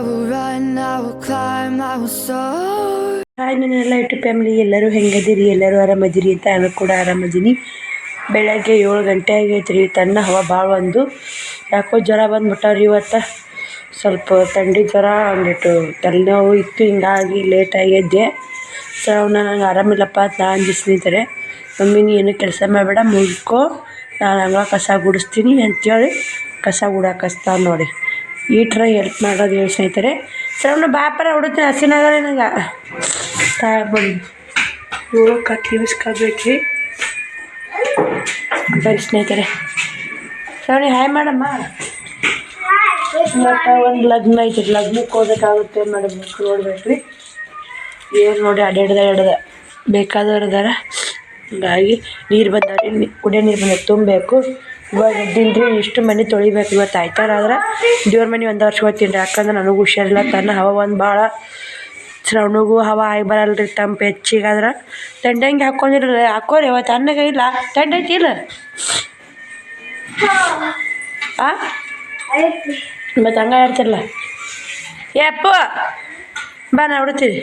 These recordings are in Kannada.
will run, I will climb, I will soar. Hi ನನ್ನೆಲ್ಲ ಯೂಟ್ಯೂಬ್ ಫ್ಯಾಮಿಲಿ, ಎಲ್ಲರೂ ಹೆಂಗದಿರಿ? ಎಲ್ಲರೂ ಆರಾಮದಿರಿ ಅಂತ ನಾನು ಕೂಡ ಆರಾಮದೀನಿ. ಬೆಳಗ್ಗೆ 7 ಗಂಟೆ ಆಗೈತೆ ರೀ. ತಣ್ಣ ಹವಾ ಭಾಳ ಒಂದು ಯಾಕೋ ಜ್ವರ ಬಂದುಬಿಟ್ಟವ್ರಿ. ಇವತ್ತು ಸ್ವಲ್ಪ ಥಂಡಿ ಜ್ವರ, ಒಂದಿಟ್ಟು ತಲೆನೋವು ಇತ್ತು. ಹಿಂಗಾಗಿ ಲೇಟಾಗಿ ಎದ್ದೆ. ಶ್ರಾವಣ ನಂಗೆ ಆರಾಮಿಲ್ಲಪ್ಪ ಅಂತ ನಾನು ಸ್ನೇಹಿತರೆ, ಮಮ್ಮಿ ನೀ ಏನು ಕೆಲಸ ಮಾಡಬೇಡ, ಮುಗಿಕೋ, ನಾನು ಹಂಗ ಕಸ ಗುಡಿಸ್ತೀನಿ ಅಂತೇಳಿ ಕಸ ಗುಡಾಕಸ್ತಾ ನೋಡಿ. ಈ ಥರ ಹೆಲ್ಪ್ ಮಾಡೋದು ಹೇಳಿ ಸ್ನೇಹಿತರೆ. ಶ್ರಾವಣ ಬಾಪರ ಹುಡುತ್ತೀನಿ, ಹಸಿನಾಗಲ್ಲ ನನಗೆ ತಾಳ್ಬಡಿ 7 ಇಸ್ಕೊಬೇಕ್ರಿ. ಬರೀ ಸ್ನೇಹಿತರೆ, ಶ್ರಾವಣಿ ಹಾಯ್ ಮಾಡಮ್ಮ. ಮತ್ತು ಒಂದು ಲಗ್ನ ಐತಿ, ಲಗ್ನಕ್ಕೆ ಹೋಗ್ಬೇಕಾಗುತ್ತೆ ಮೇಡಮ್, ನೋಡ್ಬೇಕ್ರಿ. ಏನು ನೋಡಿ ಅಡ್ಯಾಡ್ದ ಬೇಕಾದವ್ರು ಅದಾರ. ಹಂಗಾಗಿ ನೀರು ಬಂದವ್ರಿ, ಕುಡಿಯೋ ನೀರು ಬಂದ ತುಂಬಬೇಕು. ಇವಾಗ ಎದ್ದಿನ್ರಿ, ಇಷ್ಟು ಮನೆ ತೊಳಿಬೇಕು. ಇವತ್ತು ಆಯ್ತಾರ ಆದ್ರೆ ದೇವ್ರ ಮನೆ ಒಂದು ವರ್ಷ ಹೋಗ್ತೀನಿ ರೀ. ಯಾಕಂದ್ರೆ ನನಗೂ ಹುಷಾರಿಲ್ಲ. ತನ್ನ ಹವಾ ಒಂದು ಭಾಳ, ಶ್ರವಣಿಗೂ ಹವಾ ಆಗಿ ಬರಲ್ರಿ. ತಂಪು ಹೆಚ್ಚಿಗಾದ್ರೆ ತಂಡಂಗೆ ಹಾಕ್ಕೊಂಡಿರಲ್ಲ, ಹಾಕೋರಿ. ಅವತ್ತು ಅನ್ನಗ ಇಲ್ಲ ತಂಡ ಐತಿ ಇಲ್ಲ ಮತ್ತು ಹಂಗೆ ಆಡ್ತಿರಲ್ಲ. ಯಪ್ಪ ಬಾ ನಾ ಹೊಡ್ತೀವಿ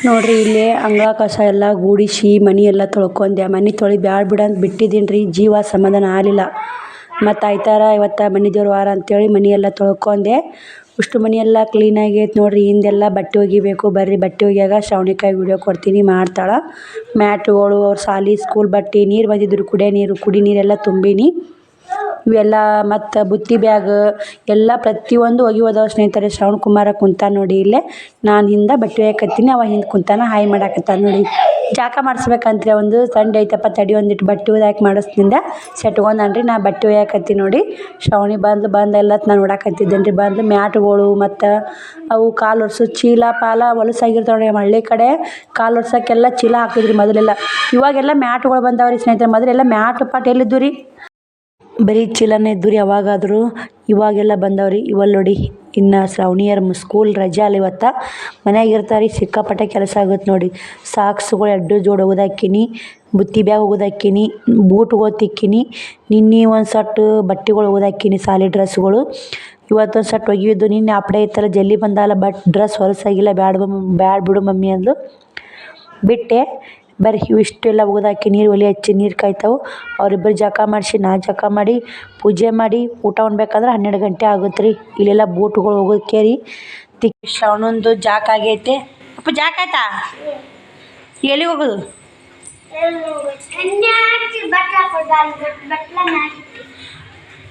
ನೋಡಿರಿ. ಇಲ್ಲಿ ಅಂಗಳ ಕಸ ಎಲ್ಲ ಗೂಡಿಸಿ ಮನೆ ಎಲ್ಲ ತೊಳ್ಕೊಂಡೆ. ಮನೆ ತೊಳಿ ಬ್ಯಾಡ ಬಿಡ ಅಂತ ಬಿಟ್ಟಿದ್ದೀನಿ ರೀ. ಜೀವ ಸಮಾಧಾನ ಆಗಲಿಲ್ಲ. ಮತ್ತು ಆಯ್ತಾರ ಇವತ್ತು ಮನೆ ದೇವ್ರ ವಾರ ಅಂತೇಳಿ ಮನೆಯೆಲ್ಲ ತೊಳ್ಕೊಂಡೆ. ಅಷ್ಟು ಮನೆಯೆಲ್ಲ ಕ್ಲೀನಾಗೈತೆ ನೋಡಿರಿ. ಹಿಂದೆಲ್ಲ ಬಟ್ಟೆ ಒಗಿಬೇಕು. ಬರ್ರಿ ಬಟ್ಟೆ ಒಗಿಯಾಗ ಶ್ರಾವಣಿಕಾಯಿ ವಿಡಿಯೋ ಕೊಡ್ತೀನಿ, ಮಾಡ್ತಾಳೆ. ಮ್ಯಾಟ್ಗಳು, ಅವ್ರ ಸಾಲಿ ಸ್ಕೂಲ್ ಬಟ್ಟೆ, ನೀರು ಬಂದಿದ್ರು, ಕುಡಿ ನೀರೆಲ್ಲ ತುಂಬೀನಿ. ಇವೆಲ್ಲ ಮತ್ತು ಬುತ್ತಿ ಬ್ಯಾಗ್ ಎಲ್ಲ ಪ್ರತಿಯೊಂದು ಒಗಿಯೋದವ ಸ್ನೇಹಿತರೆ. ಶ್ರವಣ್ ಕುಮಾರ ಕುಂತ ನೋಡಿ ಇಲ್ಲೇ. ನಾನು ಹಿಂದೆ ಬಟ್ಟೆ ಒಯ್ಯಕತ್ತೀನಿ, ಅವ ಹಿಂದೆ ಕುಂತಾನ ಹಾಯ್ ಮಾಡಾಕತ್ತಾನ ನೋಡಿ. ಜಾಕ ಮಾಡಿಸ್ಬೇಕಂತ್ರಿ. ಒಂದು ಸಂಡೆ ಐತಪ್ಪ, ತಡಿ ಒಂದಿಟ್ಟು ಬಟ್ಟೆ ಒಯ್ದಾಕಿ ಮಾಡಿಸ್ತಿಂದ ಸೆಟ್ಕೊಂಡನ್ರಿ. ನಾ ಬಟ್ಟೆ ಒಯ್ಯಾಕತ್ತೀನಿ ನೋಡಿ. ಶ್ರಾವಣಿ ಬಂದು ಎಲ್ಲ ನಾನು ನೋಡಾಕತ್ತಿದ್ದೇನೆ ರೀ. ಬಂದು ಮ್ಯಾಟ್ಗಳು ಮತ್ತು ಅವು ಕಾಲು ಒರೆಸೋ ಚೀಲ ಪಾಲ ಹೊಲಸಾಗಿರ್ತಾವೆ ನೋಡಿ. ಹಳ್ಳಿ ಕಡೆ ಕಾಲು ಒರ್ಸೋಕ್ಕೆಲ್ಲ ಚೀಲ ಹಾಕಿದ್ರಿ ಮೊದಲೆಲ್ಲ. ಇವಾಗೆಲ್ಲ ಮ್ಯಾಟ್ಗಳು ಬಂದಾವ್ರಿ ಸ್ನೇಹಿತರೆ. ಮೊದಲೆಲ್ಲ ಮ್ಯಾಟ್ ಪಾಟ್ ಎಲ್ಲಿದ್ದು ರೀ, ಬರೀ ಚೀಲನೇ ಇದ್ದು ರೀ ಅವಾಗಾದರೂ. ಇವಾಗೆಲ್ಲ ಬಂದವ್ರಿ. ಇವಲ್ಲಿ ನೋಡಿ, ಇನ್ನು ಶ್ರಾವಣಿಯರ ಸ್ಕೂಲ್ ರಜೆ ಅಲ್ಲ ಇವತ್ತು. ಮನ್ಯಾಗ ಇರ್ತಾರೆ, ಸಿಕ್ಕಾಪಟ್ಟೆ ಕೆಲಸ ಆಗುತ್ತೆ ನೋಡಿ. ಸಾಕ್ಸ್ಗಳು 2 ಜೋಡಿ ಒಗ್ದಾಕಿನಿ, ಬುತ್ತಿ ಬ್ಯಾಗ್ ಒಗ್ದಾಕಿನಿ, ಬೂಟ್ಗಳು ತಿಕ್ಕಿನಿ. ನಿನ್ನೆ ಒಂದು ಸಟ್ಟು ಬಟ್ಟೆಗಳು ಒಗ್ದಾಕಿನಿ, ಸಾಲಿ ಡ್ರೆಸ್ಗಳು. ಇವತ್ತೊಂದು ಸಟ್ ಒಗಿಯೋದು. ನಿನ್ನೆ ಅಪ್ಪಡೆ ಇತ್ತಲ್ಲ ಜಲ್ದಿ ಬಂದಲ್ಲ, ಬಟ್ ಡ್ರೆಸ್ ಹೊಲಸಾಗಿಲ್ಲ. ಬ್ಯಾಡ ಬಿಡು ಮಮ್ಮಿ ಅಂದ್ಲು, ಬಿಟ್ಟೆ. ಬರ್ರಿ ಇವಿಷ್ಟೆಲ್ಲ ಒಗ್ದಾಕಿ ನೀರು ಒಲೆ ಹಚ್ಚಿ ನೀರು ಕಾಯ್ತಾವೆ. ಅವರಿಬ್ಬರು ಜಕ ಮಾಡಿಸಿ, ನಾ ಜಕ ಮಾಡಿ, ಪೂಜೆ ಮಾಡಿ, ಊಟ ಉಣ್ಬೇಕಂದ್ರೆ 12 ಗಂಟೆ ಆಗುತ್ತೆ ರೀ. ಇಲ್ಲೆಲ್ಲ ಬೂಟ್ಗಳು ಹೋಗೋದಕ್ಕೆ ರೀ. ಶ್ರಾವಣಂದು ಜಾಕ ಆಗೈತೆ. ಅಪ್ಪ ಜಾಕ ಆಯ್ತಾ? ಎಲ್ಲಿ ಹೋಗೋದು?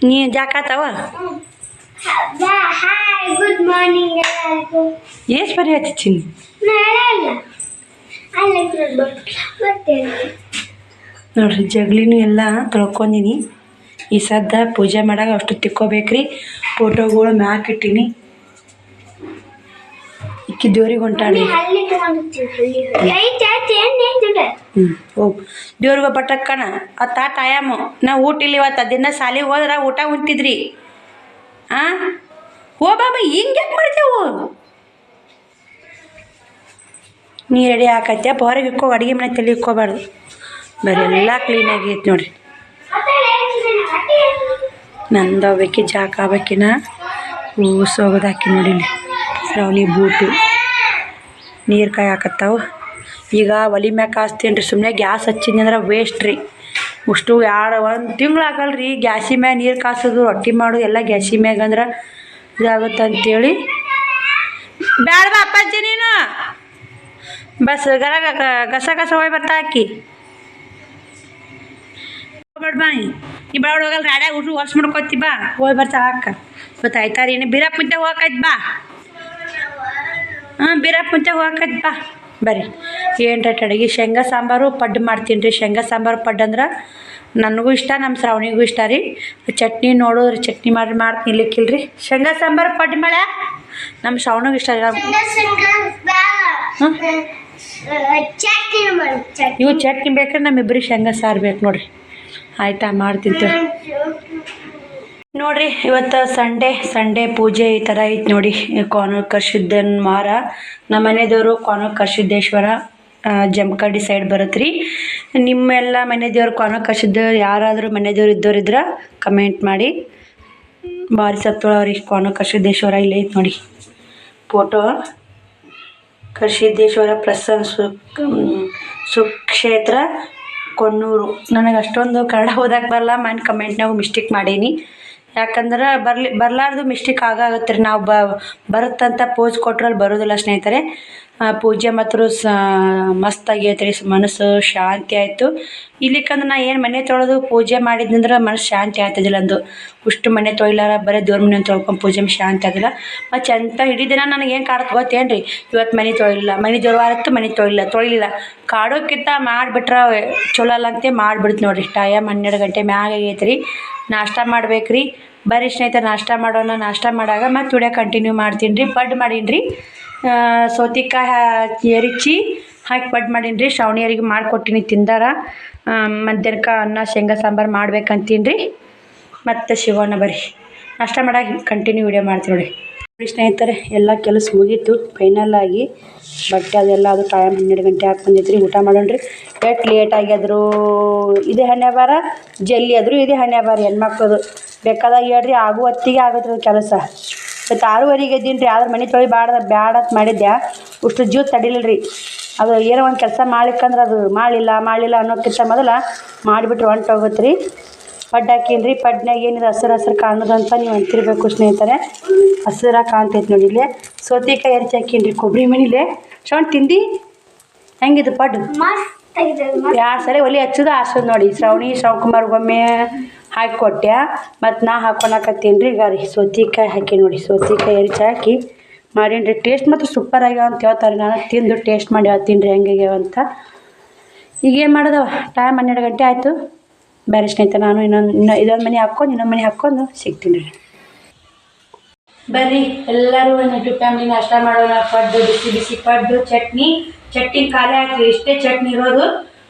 ನೀ ಜಾಕ ಆತಾವ? ಎಷ್ಟು ಬರೀ ಹಚ್ಚಿನಿ ನೋಡ್ರಿ. ಜಗ್ಲಿನೂ ಎಲ್ಲ ತೊಳ್ಕೊಂಡಿನಿ. ಈ ಸದ್ದ ಪೂಜೆ ಮಾಡಾಗ ಅಷ್ಟು ತಿಕ್ಕೋಬೇಕ್ರಿ. ಫೋಟೋಗಳು ಮ್ಯಾಕ್ ಇಟ್ಟೀನಿ. ಇಕ್ಕಿ ದೇವ್ರಿಗೆ ಹೊಂಟಾಡಿ. ಹೋಗು ದೇವ್ರಿಗೆ ಬಟ್ಟಕ್ಕಣ. ಆ ತಾಟ ಆಯಾಮು ನಾವು ಊಟ ಇಲ್ಲಿ ಇವತ್ತು. ದಿನ ಸಾಲಿಗೆ ಹೋದ್ರೆ ಊಟ ಉಂಟಿದ್ರಿ. ಹೋ ಬಾಬಾ, ಹಿಂಗೆ ಯಾಕೆ ಮಾಡ್ತೇವು? ನೀ ರೆಡಿ ಹಾಕತ್ತೆ ಹೊರಗೆ ಇಕ್ಕೋ. ಅಡುಗೆ ಮನೆ ತಲೆ ಇಕ್ಕೋಬಾರ್ದು. ಬರೀ ಎಲ್ಲ ಕ್ಲೀನಾಗಿ ಐತೆ ನೋಡಿರಿ. ನಂದು ಅವಕ್ಕೆ ಜಾಕ ಆಗ್ಬೇಕಿನ ಹೋಗೋದಾಕಿ ನೋಡಿ. ಇಲ್ಲಿ ಶ್ರಾವಣಿ ಬೂಟು ನೀರು ಕಾಯಿ ಹಾಕತ್ತಾವು. ಈಗ ಒಲೆ ಮ್ಯಾಗ ಕಾಸ್ತೀನಿ ರೀ. ಸುಮ್ಮನೆ ಗ್ಯಾಸ್ ಹಚ್ಚಿದ್ನಿ ಅಂದ್ರೆ ವೇಸ್ಟ್ ರೀ. ಅಷ್ಟು 1 ತಿಂಗಳು ಆಗಲ್ಲ ರೀ ಗ್ಯಾಸಿ ಮ್ಯಾಗ ನೀರು ಕಾಸೋದು, ರೊಟ್ಟಿ ಮಾಡೋದು ಎಲ್ಲ ಗ್ಯಾಸಿ ಮ್ಯಾಗ ಅಂದ್ರೆ ಇದಾಗುತ್ತೆ ಅಂತೇಳಿ. ಬ್ಯಾಡ ಬಾ ಅಪ್ಪಾಜಿ, ನೀನು ಬಸ್ ಗಸ ಹೋಗಿ ಬರ್ತಾ ಹಾಕಿ ಬೇಡ ಬಾ. ನೀ ಬೇಡ ಹೋಗಲ್ಲ, ಗಾಡ್ಯಾಗ ಊಟ ವರ್ಷ ಮಾಡ್ಕೊತಿ. ಬಾ ಹೋಗಿ ಬರ್ತಾ ಅಕ್ಕ. ಇವತ್ತು ಆಯ್ತಾರ ಏನು ಬೀರಪ್ಪ ಮುಂಚೆ ಹೋಗಕೈತಿ. ಬಾ ಬೀರಪ್ಪ ಮುಂಚೆ ಹೋಗಕೈತಿ. ಬಾ ಬರ್ರಿ. ಏನು ರೇಟ್ ಅಡುಗೆ? ಶೇಂಗಾ ಸಾಂಬಾರು ಪಡ್ಡು ಮಾಡ್ತೀನಿ ರೀ. ಶೇಂಗಾ ಸಾಂಬಾರು ಪಡ್ಡು ಅಂದ್ರೆ ನನಗೂ ಇಷ್ಟ, ನಮ್ಮ ಶ್ರಾವಣಿಗೂ ಇಷ್ಟ ರೀ. ಚಟ್ನಿ ನೋಡೋದ್ರಿ, ಚಟ್ನಿ ಮಾಡ್ತೀನಿ ಇಲ್ಲಿಕ್ಕಿಲ್ರಿ. ಶೇಂಗಾ ಸಾಂಬಾರು ಪಡ್ಡು ಮಾಡ ನಮ್ಮ ಶ್ರಾವಣಿಗೂ ಇಷ್ಟ ರೀ. ಇವು ಚಟ್ನಿ ಬೇಕಾದ್ರೆ ನಮ್ಮಿಬ್ಬರಿಗೆ ಶೇಂಗಾ ಸಾರು ಬೇಕು ನೋಡಿರಿ. ಆಯಿತಾ, ಮಾಡ್ತೀನಿ ನೋಡಿರಿ. ಇವತ್ತು ಸಂಡೇ ಪೂಜೆ ಈ ಥರ ಐತೆ ನೋಡಿ. ಕಾನಕಸಿದ್ದನ ವಾರ. ನಮ್ಮ ಮನೆ ದೇವರು ಕಾನಕಸಿದ್ದೇಶ್ವರ, ಜಮಖಂಡಿ ಸೈಡ್ ಬರುತ್ತೆ ರೀ. ನಿಮ್ಮೆಲ್ಲ ಮನೆ ದೇವ್ರು ಕಾನಕಸಿದ್ದ ಯಾರಾದರೂ ಮನೆ ದೇವ್ರು ಇದ್ದವ್ರಿದ್ರೆ ಕಮೆಂಟ್ ಮಾಡಿ. ಭಾರಿ ಸತ್ತೋಳವ್ರಿ ಕಾನಕಸಿದ್ದೇಶ್ವರ. ಇಲ್ಲಿ ಐತೆ ನೋಡಿ. ಫೋಟೋ ಕರಿಸಿದ್ದೇಶ್ವರ ಪ್ರಸನ್ನ ಸುಕ್ಷೇತ್ರ ಕೊಣ್ಣೂರು. ನನಗೆ ಅಷ್ಟೊಂದು ಕನ್ನಡ ಓದಕ್ಕೆ ಬರಲ್ಲ, ಮನೆ ಕಮೆಂಟ್ನಾಗೂ ಮಿಸ್ಟೇಕ್ ಮಾಡೀನಿ. ಯಾಕಂದ್ರೆ ಬರಲಾರ್ದು ಮಿಸ್ಟೇಕ್ ಆಗುತ್ತೆ ರೀ. ನಾವು ಬರುತ್ತಂತ ಪೋಸ್ ಕೊಟ್ರಲ್ಲಿ ಬರೋದಿಲ್ಲ ಸ್ನೇಹಿತರೆ. ಪೂಜೆ ಮಾತ್ರ ಮಸ್ತ್ ಆಗೈತೆ ರೀ. ಮನಸ್ಸು ಶಾಂತಿ ಆಯಿತು. ಇಲ್ಲಿಕಂದ್ರೆ ನಾ ಏನು ಮನೆ ತೊಳೆದು ಪೂಜೆ ಮಾಡಿದ್ನಂದ್ರೆ ಮನಸ್ಸು ಶಾಂತಿ ಆಗ್ತದಿಲ್ಲ ಅಂದು. ಅಷ್ಟು ಮನೆ ತೊಳಿಲಾರ ಬರೀ ದೇವ್ರ ಮನೆ ತೊಳ್ಕೊಂಡು ಪೂಜೆ ಶಾಂತಿ ಆಗಿಲ್ಲ. ಮತ್ತು ಚಂದ ಇಡೀ ದಿನ ನನಗೆ ಏನು ಕಾಡುತ್ತೆ ಗೊತ್ತೇನು ರೀ, ಇವತ್ತು ಮನೆ ತೊಳಿಲಿಲ್ಲ, ಮನೆ ದೇವ್ರವಾರತ್ತು ಮನೆ ತೊಳಿಲಿಲ್ಲ. ಕಾಡೋಕ್ಕಿಂತ ಮಾಡಿಬಿಟ್ರೆ ಚಲೋ ಅಲ್ಲ ಅಂತ ಮಾಡಿಬಿಡ್ತು ನೋಡಿರಿ. ಟೈಮ್ 12 ಗಂಟೆ ಮ್ಯಾಗ ಆಗೈತೆ ರೀ. ನಾಷ್ಟ ಮಾಡ್ಬೇಕು ರೀ. ಬರ್ರಿ ಸ್ನೇಹಿತರೆ ನಾಷ್ಟ ಮಾಡೋಣ. ನಾಷ್ಟ ಮಾಡಾಗ ಮತ್ತು ವಿಡಿಯೋ ಕಂಟಿನ್ಯೂ ಮಾಡ್ತೀನಿ ರೀ. ಪಡ್ಡು ಮಾಡೀನಿ ರೀ. ಸೌತೆಕಾಯಿ ಹೆರಿಚಿ ಹಾಕಿ ಪಡ್ಡು ಮಾಡೀನಿ ರೀ. ಶ್ರಾವಣಿಯರಿಗೆ ಮಾಡಿಕೊಟ್ಟಿನಿ, ತಿಂದಾರ. ಮಧ್ಯಾಹ್ನಕ್ಕೆ ಅನ್ನ ಶೇಂಗಾ ಸಾಂಬಾರು ಮಾಡ್ಬೇಕಂತೀನಿ ರೀ. ಮತ್ತು ಶಿವಣ್ಣ ಬರ್ರಿ ನಾಷ್ಟ ಮಾಡಾಗ ಕಂಟಿನ್ಯೂ ವಿಡಿಯೋ ಮಾಡ್ತೀನಿ ನೋಡಿ. ಸ್ನೇಹಿತರೆ ಎಲ್ಲ ಕೆಲಸ ಮುಗೀತು ಫೈನಲ್ ಆಗಿ. ಬಟ್ಟೆ ಅದೆಲ್ಲ ಅದು ಟೈಮ್ 12 ಗಂಟೆ ಹಾಕಿ ಬಂದೈತೆ ರೀ. ಊಟ ಮಾಡೋಣ ರೀ. ಎಷ್ಟು ಲೇಟ್ ಆಗ್ಯಾದ್ರು ಇದೇ ಹಣೆ ಬಾರ, ಜಲ್ದಿ ಆದರೂ ಇದೇ ಹಣೆ ಬಾರ. ಹೆಣ್ಮಕ್ಳದು ಬೇಕಾದಾಗ ಹೇಳ್ರಿ ಆಗು ಹೊತ್ತಿಗೆ ಆಗುತ್ತೆ ಕೆಲಸ. ಮತ್ತು 6:30 ಎದ್ದೀನಿ ರೀ. ಆದ್ರೆ ಮನೆ ತೊಳಿ ಬ್ಯಾಡ ಅಂತ ಮಾಡಿದ್ದೆ. ಅಷ್ಟು ಜೀವ ತಡಿಲಿಲ್ಲ ರೀ. ಅದು ಏನೋ ಒಂದು ಕೆಲಸ ಮಾಡ್ಲಿಕ್ಕಂದ್ರೆ ಅದು ಮಾಡಲಿಲ್ಲ ಅನ್ನೋಕ್ಕಿಂತ ಮೊದಲು ಮಾಡಿಬಿಟ್ರೆ ಹೊಂಟೋಗುತ್ತೆ ರೀ. ಪಡ್ಡು ಹಾಕೀನಿ ರೀ. ಪಡ್ನಾಗ ಏನಿದೆ ಹಸಿರು ಕಾಣೋದಂತ ನೀವು ಅಂತಿರ್ಬೇಕು ಸ್ನೇಹಿತರೆ. ಹಸಿರಾಗಿ ಕಾಣ್ತೈತೆ ನೋಡಿ. ಇಲ್ಲೇ ಸೌತೆಕಾಯಿ ಹೆರ್ಚಿ ಹಾಕೀನಿ ರೀ ಕೊಬ್ಬರಿ ಮನೇಲೆ. ಶ್ರವಣ ತಿಂದು ಹೆಂಗಿದು ಪಡ್ಡು? 2 ಸರಿ ಒಲೆ ಹಚ್ಚೋದು ಆರ್ಸೋದು ನೋಡಿ. ಶ್ರವಣಕುಮಾರ್ಗೊಮ್ಮೆ ಹಾಕಿ ಕೊಟ್ಟೆ, ಮತ್ತು ನಾ ಹಾಕೊಳಕತ್ತೀನಿ ರೀ. ಈಗ ರೀ ಸೌತೆಕಾಯಿ ಹಾಕಿ ನೋಡಿ. ಸೌತೆಕಾಯಿ ಹೆರ್ಚಿ ಹಾಕಿ ಮಾಡೀನಿ ರೀ. ಟೇಸ್ಟ್ ಮಾತ್ರ ಸೂಪರ್ ಆಗ್ಯಾವ ಅಂತ ಹೇಳ್ತಾರೆ. ನಾನು ತಿಂದು ಟೇಸ್ಟ್ ಮಾಡಿ ಹೇಳ್ತೀನಿ ರೀ ಹೆಂಗಾಗ್ಯಾವ ಅಂತ. ಈಗ ಏನು ಮಾಡೋದವ, ಟೈಮ್ 12 ಗಂಟೆ ಆಯಿತು. ಬೇರೆ ಸ್ನೇಹಿತರೆ ನಾನು ಇದೊಂದು ಮನೆ ಹಾಕ್ಕೊಂಡು ಇನ್ನೊಂದು ಮನೆ ಹಾಕ್ಕೊಂಡು ಸಿಗ್ತೀನಿ ರೀ. ಬರ್ರಿ ಎಲ್ಲರೂ ಒಂದು ಫ್ಯಾಮಿಲಿ ನಾಷ್ಟ ಮಾಡೋಣ. ಪಡ್ಡು ಬಿಸಿ ಪಡ್ಡು, ಚಟ್ನಿ ಖಾಲಿ ಹಾಕಿ ಇಷ್ಟೇ ಚಟ್ನಿ ಇರೋದು.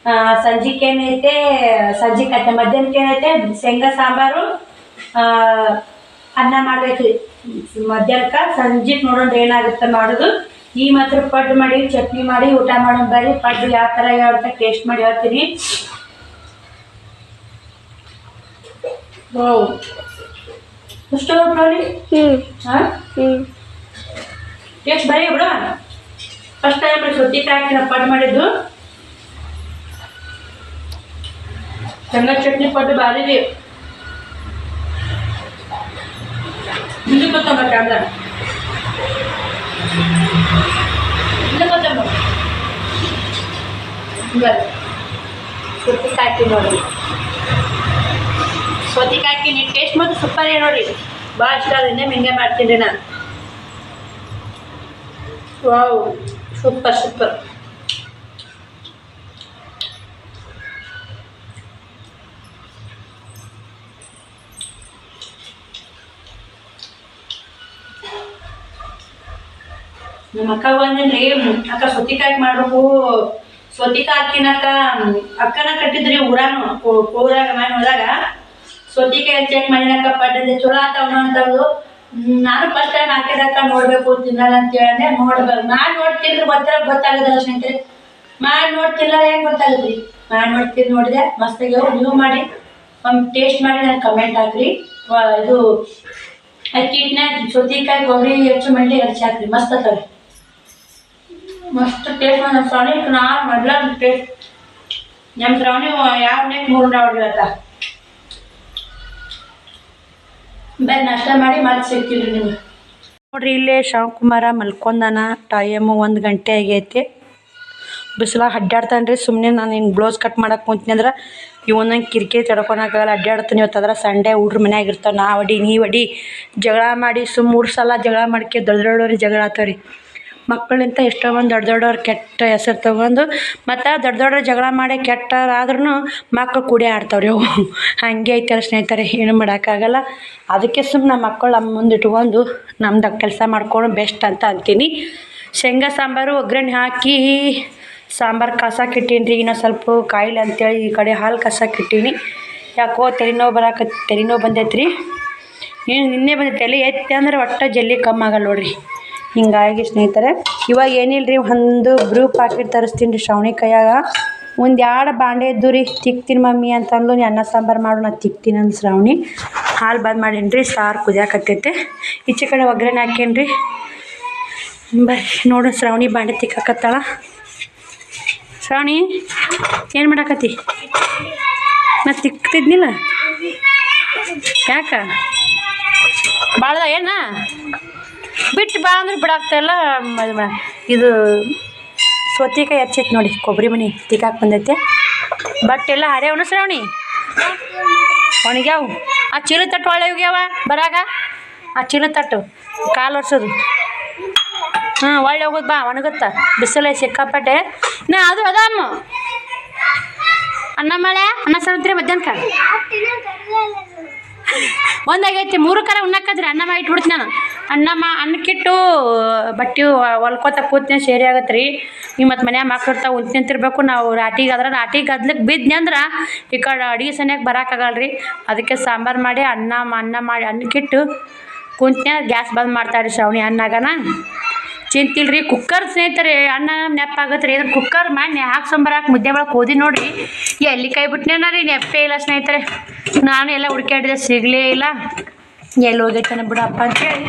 ಸಂಜೆಗೆ ಏನೈತೆ ಮಧ್ಯಾಹ್ನಕ್ಕೆ ಏನೈತೆ ಶೇಂಗಾ ಸಾಂಬಾರು, ಅನ್ನ ಮಾಡ್ಬೇಕು ರೀ ಮಧ್ಯಾಹ್ನಕ್ಕೆ. ಸಂಜೆಗೆ ನೋಡೋಣ ಏನಾಗುತ್ತೆ ಮಾಡೋದು. ಈ ಮಾತ್ರ ಪಡ್ಡು ಮಾಡಿ ಚಟ್ನಿ ಮಾಡಿ ಊಟ ಮಾಡೋಣ. ಬರ್ರಿ ಪಡ್ಡು ಯಾವ ಥರ ಅಂತ ಟೇಸ್ಟ್ ಮಾಡಿ ಹೇಳ್ತೀನಿ. ವಾವ್ ಅಷ್ಟು ನೋಡಿ. ಹಾಂ ಟೇಸ್ಟ್ ಬರೀ ಬಿಡ. ಫಸ್ಟ್ ಟೈಮ್ ಸೌತೆಕಾಯಿ ಹಾಕಿ ನಾವು ಪಡ್ಡು ಮಾಡಿದ್ದು. ಶೇಂಗಾ ಚಟ್ನಿ ಪಡ್ಡು ಭಾರಿ ರೀ. ಹಿಂದೆ ಗೊತ್ತಮ್ಮ ಕ್ಯಾಮ್ರ ಹಿಂದೆ ಗೊತ್ತಮ್ಮ. ಸೌತೆಕಾಯಿ ಹಾಕಿ ನೋಡ್ರಿ. ಸೌತೆಕಾಯಿ ಹಾಕಿ ಟೇಸ್ಟ್ ಮತ್ತು ಸೂಪರ್ ಏನು ನೋಡಿರಿ. ಭಾಳ ಇಷ್ಟ ಅದನ್ನೇ ಹಿಂಗೆ ಮಾಡ್ತೀನಿ ರೀ ನಾನು. Wow super. ನಮ್ಮ ಅಕ್ಕ ಬಂದೇನ್ರಿ. ಅಕ್ಕ ಸೌತೆಕಾಯಿ ಮಾಡ್ಬೇಕು. ಸೌತೆಕಾಯಿ ಹಾಕಿನಕ್ಕ ಅಕ್ಕನ ಕಟ್ಟಿದ್ರಿ ಊರಾನು ಊರಾಗ ಮನೆ ಹೋದಾಗ. ಸೌತೆಕಾಯಿ ಚೆಕ್ ಮಾಡಿನಕ್ಕ ಪಡ್ಡಿದ್ದೆ ಚಲೋ ಆತಾವ ಅಂತಂದು. ನಾನು ಫಸ್ಟ್ ಟೈಮ್ ಹಾಕಿದಕ್ಕ ನೋಡ್ಬೇಕು ತಿನ್ನಲ್ಲ ಅಂತ ಹೇಳಿ ನೋಡ್ಬೇಕು. ಮಾಡಿ ನೋಡ್ತಿದ್ರೆ ಗೊತ್ತಾಗೋದಿಲ್ಲ ಸ್ನೇಹಿತರೆ. ಮಾಡಿ ನೋಡ್ತಿಲ್ಲ ಹೆಂಗೆ ಗೊತ್ತಾಗುತ್ತೆ ರೀ. ಮಾಡಿ ನೋಡಿದೆ ಮಸ್ತಾಗ್ಯಾವ. ನೀವು ಮಾಡಿ ಒಂದು ಟೇಸ್ಟ್ ಮಾಡಿ ನನಗೆ ಕಮೆಂಟ್ ಹಾಕ್ರಿ. ಇದು ಅಕ್ಕಿ ಹಿಟ್ಟನ್ನ ಸೌತೆಕಾಯಿ ಕೊಬ್ಬರಿ ಹೆಚ್ಚು ಮಂಡಿ ಹಾಕ್ರಿ. ಮಸ್ತ್ ಆಗ್ತವೆ. ಮಸ್ತ್ ಟೇಸ್ಟ್ ನಮ್ಮ ಶ್ರಾವಣಿ ನಾ ಮೊದ್ಲ ಟೇಸ್ಟ್. ನಮ್ಮ ಶ್ರಾವಣಿ ಯಾವ ನೆಕ್ 3 ಹೊಡಿರತ್ತ. ಬೇರೆ ನಾಷ್ಟ ಮಾಡಿ ಮತ್ತೆ ಸಿಗ್ತೀನಿ ರೀ ನಿಮ್ಗೆ. ನೋಡ್ರಿ ಇಲ್ಲೇ ಶ್ರಾವಣಕುಮಾರ ಮಲ್ಕೊಂಡಾನ. ಟೈಮು 1 ಗಂಟೆ ಆಗೈತಿ. ಬಿಸಿಲಾಗ ಅಡ್ಡಾಡ್ತಾನೆ ರೀ. ಸುಮ್ಮನೆ ನಾನು ಹಿಂಗೆ ಬ್ಲೌಸ್ ಕಟ್ ಮಾಡಕ್ಕೆ ಕುಂತೀನಿ ಅಂದ್ರೆ ಇವನಂಗೆ ಕಿರಿಕಿರಿ ತಡ್ಕೊಳಕ್ಕಾಗಲ್ಲ. ಅಡ್ಡಾಡ್ತಾನೆ. ಇವತ್ತು ಅದರ ಸಂಡೇ ಹುಡ್ರು ಮನ್ಯಾಗ ಇರ್ತಾವೆ. ನಾ ಹೊಡಿ ನೀ ಹೊಡಿ ಜಗಳ ಮಾಡಿ 3 ಸಲ ಜಗಳ ಮಾಡ್ಕೆ ದೊಡ್ಡವ್ರಿಗೆ ಜಗಳ ಆತವ್ರಿ. ಮಕ್ಕಳಿಂತ ಎಷ್ಟೋ ಮಂದಿ ದೊಡ್ಡವ್ರು ಕೆಟ್ಟ ಹೆಸರು ತೊಗೊಂಡು ಮತ್ತು ದೊಡ್ಡವ್ರ ಜಗಳ ಮಾಡಿ ಕೆಟ್ಟರಾದ್ರೂ ಮಕ್ಕಳು ಕೂಡಿ ಆಡ್ತಾವ್ರಿ. ಅವು ಹಾಗೆ ಐತಲ್ಲ ಸ್ನೇಹಿತರೆ. ಏನು ಮಾಡೋಕ್ಕಾಗಲ್ಲ. ಅದಕ್ಕೆ ಸುಮ್ಮನೆ ಮಕ್ಕಳು ನಮ್ಮ ಮುಂದೆ ಇಟ್ಕೊಂಡು ನಮ್ದು ಕೆಲಸ ಮಾಡ್ಕೊಂಡು ಬೆಸ್ಟ್ ಅಂತ ಅಂತೀನಿ. ಶೇಂಗಾ ಸಾಂಬಾರು ಒಗ್ಗರಣೆ ಹಾಕಿ ಸಾಂಬಾರು ಕಾಸಕ್ಕೆ ಇಟ್ಟೀನಿ ರೀ. ಇನ್ನೂ ಸ್ವಲ್ಪ ಕಾಯಿಲೆ ಅಂತೇಳಿ ಈ ಕಡೆ ಹಾಲು ಕಾಸಕ್ಕೆ ಇಟ್ಟೀನಿ. ಯಾಕೋ ತಲೆನೋವು ಬಂದೈತೆ ರೀ. ನಿನ್ನೆ ಬಂದೈತೆ. ತಲೆ ಎತ್ತಿ ಅಂದ್ರೆ ಒಟ್ಟು ಜಲ್ದಿ ಕಮ್ಮಿ ಆಗಲ್ಲ ನೋಡ್ರಿ. ಹಿಂಗಾಗಿ ಸ್ನೇಹಿತರೆ ಇವಾಗ ಏನಿಲ್ಲ ರೀ. ಒಂದು ಗ್ರೂಪ್ ಪ್ಯಾಕೆಟ್ ತರಿಸ್ತೀನಿ ರೀ ಶ್ರಾವಣಿ ಕೈಯಾಗ. 1-2 ಬಾಂಡೆ ಇದ್ದು ರೀ. ತಿಕ್ತೀನಿ ಮಮ್ಮಿ ಅಂತಂದು. ಅನ್ನ ಸಾಂಬಾರು ಮಾಡು ನಾನು ತಿಕ್ತೀನಿ ಅಂದು ಶ್ರಾವಣಿ. ಹಾಲು ಬಂದ್ ಮಾಡೀನಿ ರೀ. ಸಾರು ಕುದಿಯಾಕತ್ತೈತೆ. ಈಚೆ ಕಡೆ ಒಗ್ಗರಣೆ ಹಾಕೀನಿ ರೀ. ಬರ್ರಿ ನೋಡು ಶ್ರಾವಣಿ ಬಾಂಡೆ ತಿಕ್ಕಾಕತ್ತಾಳ. ಶ್ರಾವಣಿ ಏನು ಮಾಡಾಕತ್ತಿ? ನಾ ತಿಕ್ತಿದ್ನಿಲ್ಲ ಯಾಕ ಭಾಳದ ಏನ ಬಿಟ್ಟು ಬಾ ಅಂದ್ರೆ ಬಿಡಾಕ್ತಾಯಿಲ್ಲ. ಇದು ಸೌತೆಕಾಯಿ ಹಚ್ಚೈತಿ ನೋಡಿ, ಕೊಬ್ಬರಿ ಮನಿ ತಿಕ್ಕಾಕ ಬಂದೈತೆ. ಬಟ್ಟೆ ಎಲ್ಲ ಹರ್ಯಾವನು ಶ್ರಾವಣಿ? ಒಣಗ್ಯಾವು. ಆ ಚೀಲ ತಟ್ಟು ಒಳ್ಳೆ ಹೋಗ್ಯಾವ ಬರಾಗ. ಆ ಚೀಲ ತಟ್ಟು ಕಾಲು ಒರ್ಸೋದು ಒಳ್ಳೆ ಹೋಗೋದು ಬಾ, ಒಣಗುತ್ತ ಬಿಸಿಲೇ ಸಿಕ್ಕಾಪಟ್ಟೆ. ನಾ ಅದು ಅದಮ್ಮ ಅನ್ನ ಮಳೆ ಅನ್ನ ಸಾರ್ತ್ರಿ ಮಧ್ಯಾಹ್ನಕ್ಕೆ ಒಂದಾಗೈತಿ 3 ಕರ ಉಣ್ಣಾಕದ್ರಿ. ಅನ್ನ ಮಾಡಿ ಇಟ್ಬಿಡ್ತೀನಿ ನಾನು. ಅನ್ನಕ್ಕಿಟ್ಟು ಬಟ್ಟೆ ಹೊಲ್ಕೋತ ಕೂತ್ನೆ ಸೇರಿ ಆಗತ್ತೆ ರೀ. ನೀವು ಮತ್ತು ಮನ್ಯಾಗ ಮಕ್ಳು ಇರ್ತಾವೆ ಉಂಟು ನಿಂತಿರ್ಬೇಕು. ನಾವು ರಾಟಿಗೆ ರಾಟಿಗೆ ಗದ್ಲಕ್ಕೆ ಬಿದ್ನಿ ಅಂದ್ರೆ ಈ ಕಡೆ ಅಡುಗೆ ಸನಿಯಾಗಿ ಬರೋಕ್ಕಾಗಲ್ಲ ರೀ. ಅದಕ್ಕೆ ಸಾಂಬಾರು ಮಾಡಿ ಅನ್ನ ಮಾಡಿ ಅನ್ನಕ್ಕಿಟ್ಟು ಕುಂತ್ನೆ ಗ್ಯಾಸ್ ಬಂದ್ ಮಾಡ್ತಾರ್ರಿ ಶ್ರಾವಣಿ. ಅನ್ನಾಗನ ಚಿಂತಿಲ್ರಿ. ಕುಕ್ಕರ್ ಸ್ನೇಹಿತರೆ ಅನ್ನ ನೆಪ್ಪಾಗತ್ತೆ ರೀ. ಇದನ್ನು ಕುಕ್ಕರ್ ಮಾಡಿ ಹಾಕ್ಸೊಂಬರಾಕ ಮುದ್ದೆ ಒಳಗೆ ಹೋದಿ ನೋಡ್ರಿ, ಎಲ್ಲಿ ಕೈ ಬಿಟ್ನೇನ ರೀ, ನೆಪ್ಪೇ ಇಲ್ಲ ಸ್ನೇಹಿತರೆ. ನಾನು ಎಲ್ಲ ಹುಡುಕಾಡಿದೆ ಸಿಗಲೇ ಇಲ್ಲ. ಎಲ್ಲಿ ಹೋಗೈತಾನೆ ಬಿಡಪ್ಪ ಅಂತೇಳಿ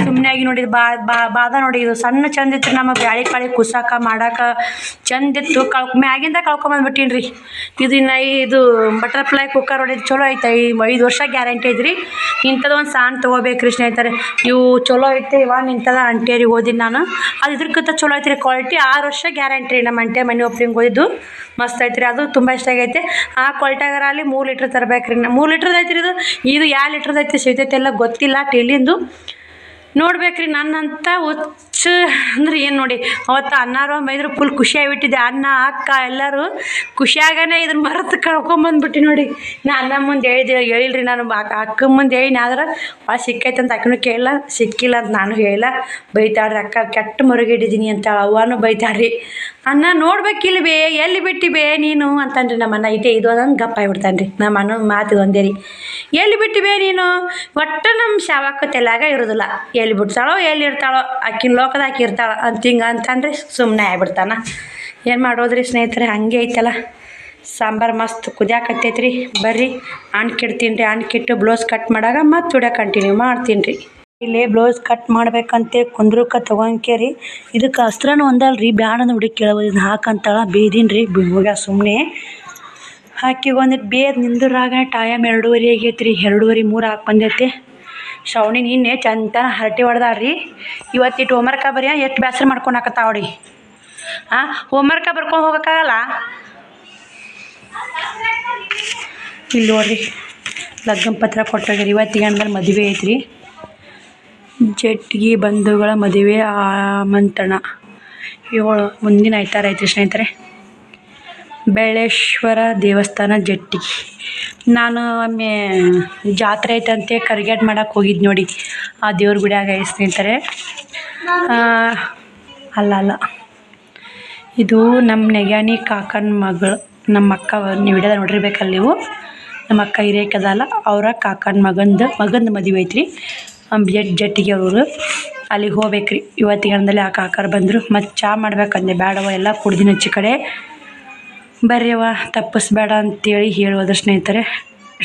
ಸುಮ್ಮನೆ ಆಗಿ ನೋಡಿದ್ದು ಬಾದ ನೋಡಿ. ಇದು ಸಣ್ಣ ಚಂದ ಇತ್ತು, ನಮ್ಮ ಬ್ಯಾಳಿ ಕಾಳಿ ಕುಸಾಕ ಮಾಡಕ್ಕೆ ಚಂದಿತ್ತು. ಮ್ಯಾಗಿಂದ ಕಳ್ಕೊಂಬಂದ್ಬಿಟ್ಟೀನಿ ರೀ. ಇದು ಬಟರ್ಫ್ಲೈ ಕುಕ್ಕರ್ ಹೊಡಿದು ಚಲೋ ಐತೆ. 5 ವರ್ಷ ಗ್ಯಾರಂಟಿ ಐತ್ರಿ. ಇಂಥದ್ದು ಒಂದು ಸಾಣ್ ತೊಗೋಬೇಕ್ರಿ ಸ್ನೇಹಿತರೆ. ಇವು ಚಲೋ ಐತೆ. ಇವಾಗ ಇಂಥದ್ದು ಅಂಟೇರಿಗೆ ಓದಿದ್ದು ನಾನು. ಅದು ಇದ್ರಕ್ಕಿಂತ ಚಲೋ ಐತ್ರಿ ಕ್ವಾಲಿಟಿ. 6 ವರ್ಷ ಗ್ಯಾರಂಟಿ ರೀ. ನಮ್ಮ ಅಂಟೆ ಮನೆ ಓಪ್ನಿಂಗ್ ಓದಿದ್ದು ಮಸ್ತ್ ಐತ್ರಿ. ಅದು ತುಂಬ ಇಷ್ಟ ಆಗೈತೆ. ಆ ಕ್ವಾಲಿಟಿಯಾಗರ ಅಲ್ಲಿ 3 ಲೀಟ್ರ್ ತರಬೇಕ್ರಿ. 3 ಲೀಟ್ರದ್ದು ಐತ್ರಿ ಇದು. 2 ಲೀಟ್ರದ್ದು ಐತಿ ಸಿಗ್ತೈತೆ ಎಲ್ಲ ಗೊತ್ತಿಲ್ಲ ಟೀಲಿಂದು ನೋಡ್ಬೇಕ್ರಿ. ನನ್ನಂತ ಹುಚ್ಚು ಅಂದ್ರೆ ಏನು ನೋಡಿ, ಅವತ್ತು ಅನ್ನಾರು ಮೈದ್ರು ಫುಲ್ ಖುಷಿ ಆಗಿಬಿಟ್ಟಿದೆ. ಅನ್ನ ಅಕ್ಕ ಎಲ್ಲರೂ ಖುಷಿಯಾಗನೇ ಇದನ್ನ ಮರೆತು ಕಳ್ಕೊಂಬಂದ್ಬಿಟ್ಟು ನೋಡಿ. ನಾ ಅನ್ನ ಮುಂದೆ ಹೇಳಿಲ್ರಿ ನಾನು. ಅಕ್ಕ ಮುಂದೆ ಹೇಳಿನ ಆದ್ರೆ ಸಿಕ್ಕೈತೆ ಅಂತ ಅಕ್ಕನೂ ಕೇಳಲ್ಲ, ಸಿಕ್ಕಿಲ್ಲ ಅಂತ ನಾನು ಹೇಳಿಲ್ಲ. ಬೈತಾಳ್ರಿ ಅಕ್ಕ, ಕೆಟ್ಟ ಮರುಗಿಡಿದ್ದೀನಿ ಅಂತ ಅವನು ಬೈತಾಳ್ರಿ. ಅನ್ನ ನೋಡ್ಬೇಕಿಲ್ಲ ಬೇ, ಎಲ್ಲಿ ಬಿಟ್ಟು ಬೇ ನೀನು ಅಂತನ್ರಿ ನಮ್ಮನ್ನ. ಇದು ಅದೊಂದು ಗಪ್ಪ ಆಗಿಬಿಡ್ತಾನೆ ರೀ ನಮ್ಮ ಅನ್ನ ಮಾತು ಒಂದೇ ರೀ. ಎಲ್ಲಿ ಬಿಟ್ಟು ಬೇ ನೀನು, ಒಟ್ಟು ನಮ್ಮ ಶಾವಕ್ಕ ತೆಲಾಗ ಇರೋದಿಲ್ಲ. ಎಲ್ಲಿ ಬಿಡ್ತಾಳೋ ಎಲ್ಲಿ ಇರ್ತಾಳೋ, ಆಕಿನ ಲೋಕದ ಆಕಿ ಇರ್ತಾಳ ಅಂತ ಹಿಂಗೆ ಅಂತಂದ್ರೆ ಸುಮ್ಮನೆ ಆಗ್ಬಿಡ್ತಾನ. ಏನು ಮಾಡೋದ್ರಿ ಸ್ನೇಹಿತರೆ, ಹಂಗೆ ಐತಲ್ಲ. ಸಾಂಬಾರು ಮಸ್ತ್ ಕುದಿಯಾಕತ್ತೈತ್ರಿ. ಬರ್ರಿ ಅಣ್ಕಿಡ್ತೀನಿ ರೀ. ಅಣ್ಕಿಟ್ಟು ಬ್ಲೌಸ್ ಕಟ್ ಮಾಡಾಗ ಮತ್ತೆ ವಿಡಿಯೋ ಕಂಟಿನ್ಯೂ ಮಾಡ್ತೀನಿ ರೀ. ಇಲ್ಲಿ ಬ್ಲೌಸ್ ಕಟ್ ಮಾಡ್ಬೇಕಂತೆ ಕುಂದ್ರಕ್ಕೆ ತೊಗೊಂಕೇರಿ. ಇದಕ್ಕೆ ಅಸ್ತ್ರನೂ ಒಂದಲ್ರಿ, ಬ್ಯಾಡಂದು ಹುಡುಕಿ ಕೇಳಬೋದು. ಇದನ್ನ ಹಾಕಂತಾಳ ಬೇದೀನಿ ರೀ. ಹೋಗ್ಯ ಸುಮ್ಮನೆ ಹಾಕಿ ಒಂದಿಟ್ಟು ಬೇದ್ ನಿಂದ್ರಾಗ ಟೈಮ್ 2:30 ಆಗೈತೆ ರೀ. 2:30 3 ಹಾಕಿ ಬಂದೈತೆ. ಶ್ರಾವಣಿ ನಿನ್ನೆ ಚಂತನ ಹರಟಿ ಹೊಡೆದಾಳ್ರಿ. ಇವತ್ತಿಟ್ಟು ಹೋಮ್ವರ್ಕ ಬರೀ ಎಷ್ಟು ಬೇಸರ ಮಾಡ್ಕೊಂಡು ಹಾಕತ್ತಾವಡಿ. ಹೋಮ್ವರ್ಕ ಬರ್ಕೊಂಡು ಹೋಗೋಕ್ಕಾಗಲ್ಲ. ಇಲ್ಲಿ ನೋಡ್ರಿ ಲಗ್ನ ಪತ್ರ ಕೊಟ್ಟಾಗ್ರಿ. ಇವತ್ತಿಗೆ ಅಂದ್ರೆ ಮದುವೆ ಐತ್ರಿ. ಜಟ್ಗಿ ಬಂಧುಗಳ ಮದುವೆ ಆಮಂತ್ರಣ 7 ಮುಂದಿನ ಐತಾರ ಐತ್ರಿ ಸ್ನೇಹಿತರೆ. ಬೆಳ್ಳೇಶ್ವರ ದೇವಸ್ಥಾನ ಜಟ್ಗಿ. ನಾನು ಒಮ್ಮೆ ಜಾತ್ರೆ ಐತಂತೆ ಕರ್ಗ್ಯಾಟ್ ಮಾಡಕ್ಕೆ ಹೋಗಿದ್ದು ನೋಡಿ. ಆ ದೇವ್ರ ಗುಡಿಯಾಗ ಸ್ನೇಹಿತರೆ. ಅಲ್ಲ ಇದು ನಮ್ಮ ನೆಗ್ಯಾನಿ ಕಾಕನ ಮಗಳು, ನಮ್ಮ ಅಕ್ಕ. ನೀವು ವಿಡಿಯೋದ ನೋಡಿರ್ಬೇಕಲ್ಲ ನೀವು. ನಮ್ಮ ಅಕ್ಕ ಹಿರೇಕದಲ್ಲ, ಅವರ ಕಾಕನ ಮಗಂದು ಮದುವೆ ಐತ್ರಿ. ಜಟ್ಟಿಗೆ ಅವರು ಅಲ್ಲಿಗೆ ಹೋಗ್ಬೇಕ್ರಿ ಇವತ್ತಿಗೆ ಅಂದಲ್ಲಿ. ಆ ಕಾಕರು ಬಂದರು. ಮತ್ತು ಚಹಾ ಮಾಡ್ಬೇಕಂದೆ. ಬೇಡವ ಎಲ್ಲ ಕುಡ್ದಿನ ಹಚ್ಚಿ ಕಡೆ ಬರ್ರಿಯವ ತಪ್ಪಿಸ್ಬೇಡ ಅಂತೇಳಿ ಹೇಳೋದ್ರ ಸ್ನೇಹಿತರೆ.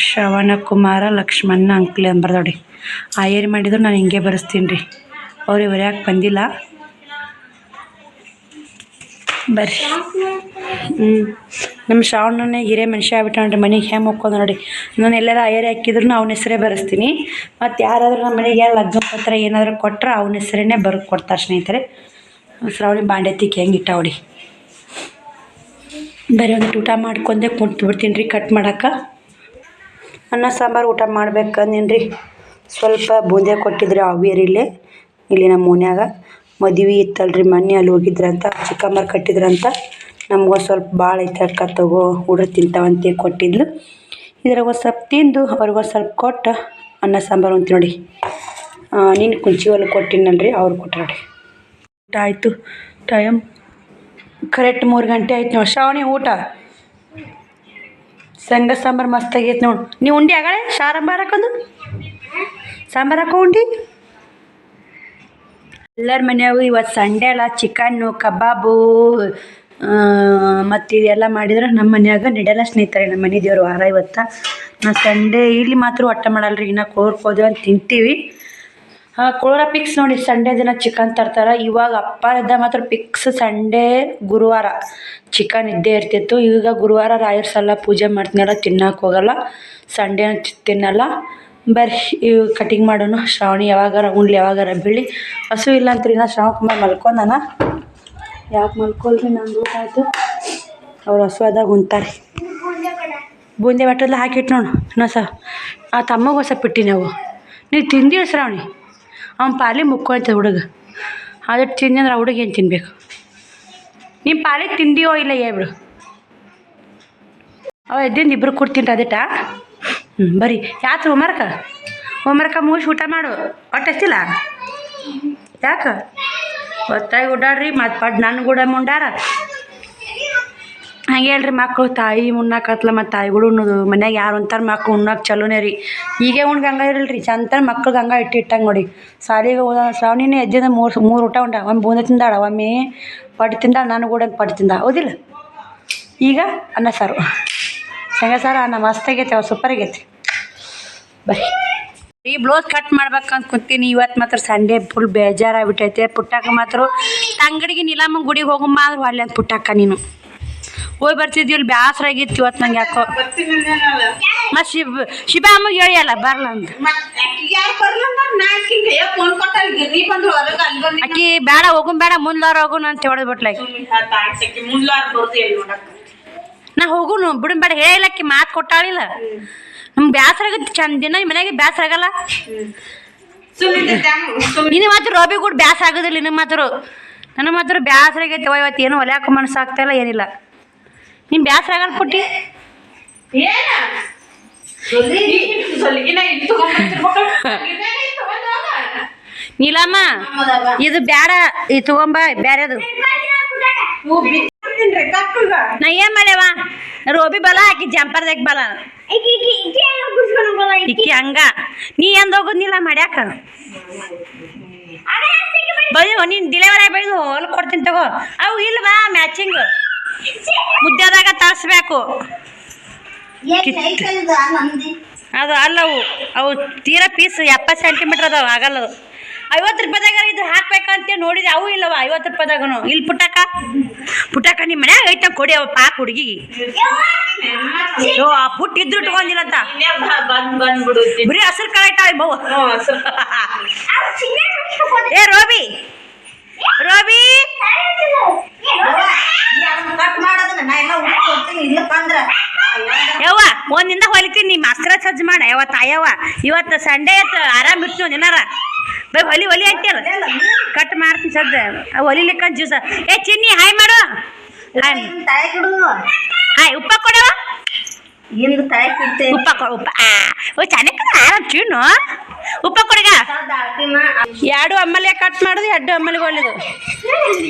ಶ್ರವಣಕುಮಾರ ಲಕ್ಷ್ಮಣ ಅಂಕ್ಲಿ ಅಂತ ಬರ್ದೋಡಿ. ಏರಿ ಮಾಡಿದ್ರು ನಾನು ಹಿಂಗೆ ಬರೆಸ್ತೀನಿ ರೀ. ಅವ್ರು ಇವ್ರು ಯಾಕೆ ಬಂದಿಲ್ಲ. ಬರ್ರಿ. ನಮ್ಮ ಶ್ರಾವಣನೇ ಹಿರೇ ಮನುಷ್ಯ ಆಗ್ಬಿಟ್ಟು ಮನೆಗೆ ಹೆಂಗೆ ಹೋಗ್ಕೊಂಡು ನೋಡಿ. ನಾನು ಎಲ್ಲಾರ ಏರಿ ಹಾಕಿದ್ರು ಅವನ ಹೆಸರೇ ಬರೆಸ್ತೀನಿ. ಮತ್ತು ಯಾರಾದರೂ ನಮ್ಮ ಮನೆಗೆ ಲಗ್ನ ಪತ್ರ ಏನಾದರೂ ಕೊಟ್ಟರೆ ಅವನ ಹೆಸರೇ ಬರೆದು ಕೊಡ್ತಾರೆ ಸ್ನೇಹಿತರೆ. ಶ್ರಾವಣಿ ಬಾಂಡೆತ್ತಿಗೆ ಹೆಂಗೆ ಇಟ್ಟಾವಡಿ. ಬರೀ ಒಂದಿಟ್ಟು ಊಟ ಮಾಡ್ಕೊಂಡೆ ಕುಂತ್ಬಿಡ್ತೀನಿ ರೀ ಕಟ್ ಮಾಡೋಕೆ. ಅನ್ನ ಸಾಂಬಾರು ಊಟ ಮಾಡ್ಬೇಕಂದೀನಿ ರೀ. ಸ್ವಲ್ಪ ಬೂಂದಿ ಕೊಟ್ಟಿದ್ರೆ ಹಾವೇರಿಲೇ ಇಲ್ಲಿ ನಮ್ಮ ಮನ್ಯಾಗ ಮದುವೆ ಇತ್ತಲ್ರಿ. ಮೊನ್ನೆ ಅಲ್ಲಿ ಹೋಗಿದ್ರಂತ, ಚಿಕ್ಕಮ್ಮರು ಕಟ್ಟಿದ್ರಂತ. ನಮ್ಗೊಂದು ಸ್ವಲ್ಪ ಭಾಳ ಐತೆ ಅಕ್ಕ ತಗೋ ಹುಡ್ರು ತಿಂತಾವಂತೆ ಕೊಟ್ಟಿದ್ಲು. ಇದ್ರಾಗ ಒಂದು ಸ್ವಲ್ಪ ತಿಂದು ಅವ್ರಿಗೊಂದು ಸ್ವಲ್ಪ ಕೊಟ್ಟು ಅನ್ನ ಸಾಂಬಾರು ಅಂತ ನೋಡಿ. ನೀನು ಕುಂಚಿ ಹೊಲ ಕೊಟ್ಟಿನಲ್ರಿ, ಅವ್ರು ಕೊಟ್ಟರು ನೋಡಿ. ಊಟ ಆಯಿತು. ಟೈಮ್ ಕರೆಕ್ಟ್ 3 ಗಂಟೆ ಆಯ್ತು ನೋಡಿ. ಶ್ರಾವಣಿ ಊಟ ಶೇಂಗಾ ಸಾಂಬಾರು ಮಸ್ತ್ ಆಗೈತೆ ನೋಡಿ. ನೀವು ಉಂಡಿ ಆಗಳೆ ಸಾಂಬಾರು ಹಾಕೋದು, ಸಾಂಬಾರು ಹಾಕೋ ಉಂಡಿ. ಎಲ್ಲರ ಮನ್ಯಾಗೂ ಇವತ್ತು ಸಂಡೇ ಅಲ್ಲ, ಚಿಕನ್ನು ಕಬಾಬು ಮತ್ತು ಇದೆಲ್ಲ ಮಾಡಿದ್ರೆ ನಮ್ಮ ಮನ್ಯಾಗ ನಡೆಯಲ್ಲ ಸ್ನೇಹಿತರೆ. ನಮ್ಮ ಮನೆ ದೇವ್ರು ವಾರ ಇವತ್ತು. ನಾವು ಸಂಡೇ ಇಲ್ಲಿ ಮಾತ್ರ ಒಟ್ಟ ಮಾಡಲ್ರಿ. ಇನ್ನು ಕೋದ್ವಿ ಅಂತ ತಿಂತೀವಿ. ಕುಳೂರ ಪಿಕ್ಸ್ ನೋಡಿ ಸಂಡೇ ದಿನ ಚಿಕನ್ ತರ್ತಾರೆ. ಇವಾಗ ಅಪ್ಪ ಇದ್ದ ಮಾತ್ರ ಪಿಕ್ಸ್ ಸಂಡೇ ಗುರುವಾರ ಚಿಕನ್ ಇದ್ದೇ ಇರ್ತಿತ್ತು. ಈಗ ಗುರುವಾರ ರಾಯರ್ ಸಲ ಪೂಜೆ ಮಾಡ್ತೀನಲ್ಲ, ತಿನ್ನಕ್ಕೆ ಹೋಗಲ್ಲ. ಸಂಡೇ ತಿನ್ನಲ್ಲ. ಬರ್ರಿ ಇವು ಕಟಿಂಗ್ ಮಾಡೋಣ. ಶ್ರಾವಣಿ ಯಾವಾಗಾರ ಉಣ್ಲಿ ಯಾವಾಗಾರ ಬೀಳಿ. ಹಸು ಇಲ್ಲ ಅಂತ್ರಿ ನಾ ಶ್ರಾವಣಕುಮಾರ್ ಮಲ್ಕೊಂಡಾನ. ಯಾಕೆ ಮಲ್ಕೊಳ್ರಿ, ನಂದು ಊಟ ಆಯಿತು. ಅವ್ರು ಹಸು ಆದಾಗ ಉಣ್ತಾರೆ. ಬೂಂದಿ ಬಟ್ಟೆಲ್ಲ ಹಾಕಿಟ್ಟು ನೋಡು. ಆ ತಮ್ಮಗೆ ಹೊಸ ಬಿಟ್ಟು ನೀವು ತಿಂದಿರಿ ಶ್ರಾವಣಿ. ಅವ್ನ ಪಾಲಿ ಮುಕ್ಕೋಯ್ತದೆ ಹುಡುಗ. ಅದಕ್ಕೆ ತಿಂದಿ ಅಂದ್ರೆ ಹುಡುಗ ಏನು ತಿನ್ಬೇಕು? ನಿಮ್ಮ ಪಾಲಿಗೆ ತಿಂದಿಯೋ ಇಲ್ಲ ಹೇಳ್ಬಿಡು. ಅವ ಎದ್ದಿಂದ ಇಬ್ರು ಕೊಡ್ತೀನಿ ಅದಿಟ. ಬರೀ ಯಾತ್ರೆ ಹೋಮ್ವರ್ಕ ಮುಗಿಸಿ ಊಟ ಮಾಡು. ಒಟ್ಟಷ್ಟಿಲ್ಲ ಯಾಕೆ ಹೊತ್ತಾಗಿ ಓಡಾಡ್ರಿ. ಮತ್ತು ಪಡ್ ನನ್ನ ಕೂಡ ಮುಂಡಾರ ಹಂಗೆ ಹೇಳ್ರಿ. ಮಕ್ಕಳು ತಾಯಿ ಉಣ್ಣಾಕತ್ಲ ಮತ್ತು ತಾಯಿಗಳು ಉಣ್ಣೋದು. ಮನ್ಯಾಗ ಯಾರು ಅಂತಾರೆ ಮಕ್ಳು ಉಣ್ಣಾಕ ಚಲೋನೇ ರೀ. ಈಗೇ ಉಣ್ಗೆ ಹಂಗೆ ಇರಲ್ರಿ. ಚಂದ ಮಕ್ಳಿಗೆ ಹಂಗೆ ಇಟ್ಟಿಟ್ಟಂಗೆ ನೋಡಿ. ಸಾಲಿಗೆ ಹೋದ ಶ್ರಾವಣಿನೇ ಎದ್ದಿಂದ ಮೂರು ಊಟ ಉಂಡ. ಒಮ್ಮೆ ಬೂಂದಿ ತಿಂದಾಳ, ಒಮ್ಮೆ ಪಡ್ಡು ತಿಂದಾಳ, ನಾನು ಕೂಡ ಪಡ್ಡು ತಿಂದ ಹೌದಿಲ್ಲ. ಈಗ ಅನ್ನ ಸಾರು, ಶೇಂಗಾ ಸಾರು, ಅನ್ನ ಮಸ್ತ್ ಆಗೈತೆ. ಅವ ಸೂಪರ್ ಆಗೈತಿ. ಬರ್ರಿ ಈ ಬ್ಲೌಸ್ ಕಟ್ ಮಾಡ್ಬೇಕಂತ ಕೂತೀನಿ. ಇವತ್ತು ಮಾತ್ರ ಸಂಡೇ ಫುಲ್ ಬೇಜಾರಾಗ್ಬಿಟ್ಟೈತೆ. ಪುಟ್ಟಕ್ಕ ಮಾತ್ರ ಅಂಗಡಿಗೆ ನೀಲಮ್ಮ ಗುಡಿಗೆ ಹೋಗಮ್ಮ ಆದ್ರೆ ಅಲ್ಲಿ ಅಂತ ಪುಟ್ಟಕ್ಕ ನೀನು ಹೋಗಿ ಬರ್ತಿದ್ವಿ. ಇಲ್ಲಿ ಬ್ಯಾಸರ ಆಗಿತ್ತು ಇವತ್ತು ನಂಗೆ ಯಾಕೋ. ಮತ್ತು ಶಿಬಾ ಅಮ್ಮಗೆ ಹೇಳಿಯಲ್ಲ ಬರಲ್ಲ ಅಂತ. ಆಕಿ ಬೇಡ ಹೋಗು ಬೇಡ ಮುಂದ್ಲಾರ ಹೋಗುನು ಅಂತ ಹೊಡೆದು ಬಿಟ್ಲ. ನಾ ಹೋಗುನು ಬಿಡು ಬೇಡ ಹೇಳಿಲ್ಲಕ್ಕಿ ಮಾತು ಕೊಟ್ಟಾಳಿಲ್ಲ. ನಮ್ಗೆ ಬ್ಯಾಸರ ಆಗುತ್ತೆ. ಚಂದ ದಿನ ಮನೆಯಾಗೆ ಬ್ಯಾಸರ ಆಗಲ್ಲ. ಇನ್ನು ಮಾತ್ರ ರೋಬಿ ಕೂಡ ಬ್ಯಾಸರ ಆಗೋದಿಲ್ಲ. ಇನ್ನು ಮಾತ್ರ ನನಗೆ ಮಾತ್ರ ಬ್ಯಾಸರ ಆಗೈತೆ. ಇವತ್ತು ಏನು ಹೊಲೆ ಹಾಕೋ ಮನಸ್ಸು ಆಗ್ತಾಯಿಲ್ಲ, ಏನಿಲ್ಲ. ನೀನು ಬ್ಯಾಸರ ಆಗಲ್ಲ ಪುಟ್ಟಿ. ನೀಲಮ್ಮ ಇದು ಬ್ಯಾಡ, ಇದು ತಗೊಂಬ ಬ್ಯಾರೆದು. ನಾ ಏನ್ ಮಾಡ್ಯವ ರೋಬಿ ಬಲ ಹಾಕಿ ಜಂಪರ್ದಾಗ ಬಲ ಇಕ್ಕಿ ಹಂಗ ನೀ ಎಂದ ಹೋಗುದಿಲ್ಲ ಮಾಡ್ಯಾಕ. ಬೈದು ನೀನ್ ಡಿಲೆವರಿ ಬೈದು ಹೊಲ್ ಕೊಡ್ತೀನಿ ತಗೋ. ಅವು ಇಲ್ವಾ ಮ್ಯಾಚಿಂಗ್ ಮುದ್ದೆದಾಗ ತರಿಸ್ಬೇಕು. ಅದು ಅಲ್ಲವು ಅವು ತೀರಾ ಪೀಸ್ 70 ಸೆಂಟಿಮೀಟ್ರ್ ಅದಾವ. ಆಗಲ್ಲ ಅದು 50 ರೂಪಾಯಿದಾಗ ಇದು ಹಾಕ್ಬೇಕಂತ ನೋಡಿದೆ. ಅವು ಇಲ್ಲವ 50 ರೂಪಾಯಿದಾಗನು. ಇಲ್ಲಿ ಪುಟ್ಟಕ್ಕ ನಿಮ್ಮ ಮನ್ಯಾಗ ಐತ ಕೊಡಿ. ಅವ ಪಾಪ ಹುಡುಗಿಗೆ ಆ ಪುಟ್ಟ ಇದ್ರು ಇಟ್ಕೊಂಡಿಲ್ಲಂತ ಬರೀ ಹಸಿರು ಕಾಯ್ತಾಳೆ ಬೌ. ಏ ರೋಬಿ ಯವ್ವ ಒಂದಿಂದ ಹೊಲಿತೀನಿ. ನೀ ಮಸ್ಕರ ಸಜ್ಜು ಮಾಡ ಯಾವ ತಾಯವ್ವ. ಇವತ್ತು ಸಂಡೇ ಆಯ್ತು ಆರಾಮ್ ಇರ್ತೀವಿ ಏನಾರ ಬೈ ಹೊಲಿ ಅಂತೀರ ಕಟ್ ಮಾಡ್ತೀನಿ ಸದ್ದ ಹೊಲಿಲಿಕ್ಕ ಜ್ಯೂಸ. ಏ ಚಿನ್ನಿ ಹಾಯ್ ಮಾಡು. ಹಾಯ್ ಉಪ್ಪ ಕೊಡವ. ಉಪ್ಪ ಕೊಡ. ಉಪ್ಪ ಓ ಚೆನ್ನಾಗಿ ಆರಾಮ್ ಚೀನು. ಉಪ್ಪ ಕೊಡಗ. 2 ಅಮ್ಮಲೆ ಕಟ್ ಮಾಡೋದು, 2 ಅಮ್ಮಲಿಗೆ ಹೊಲಿದು.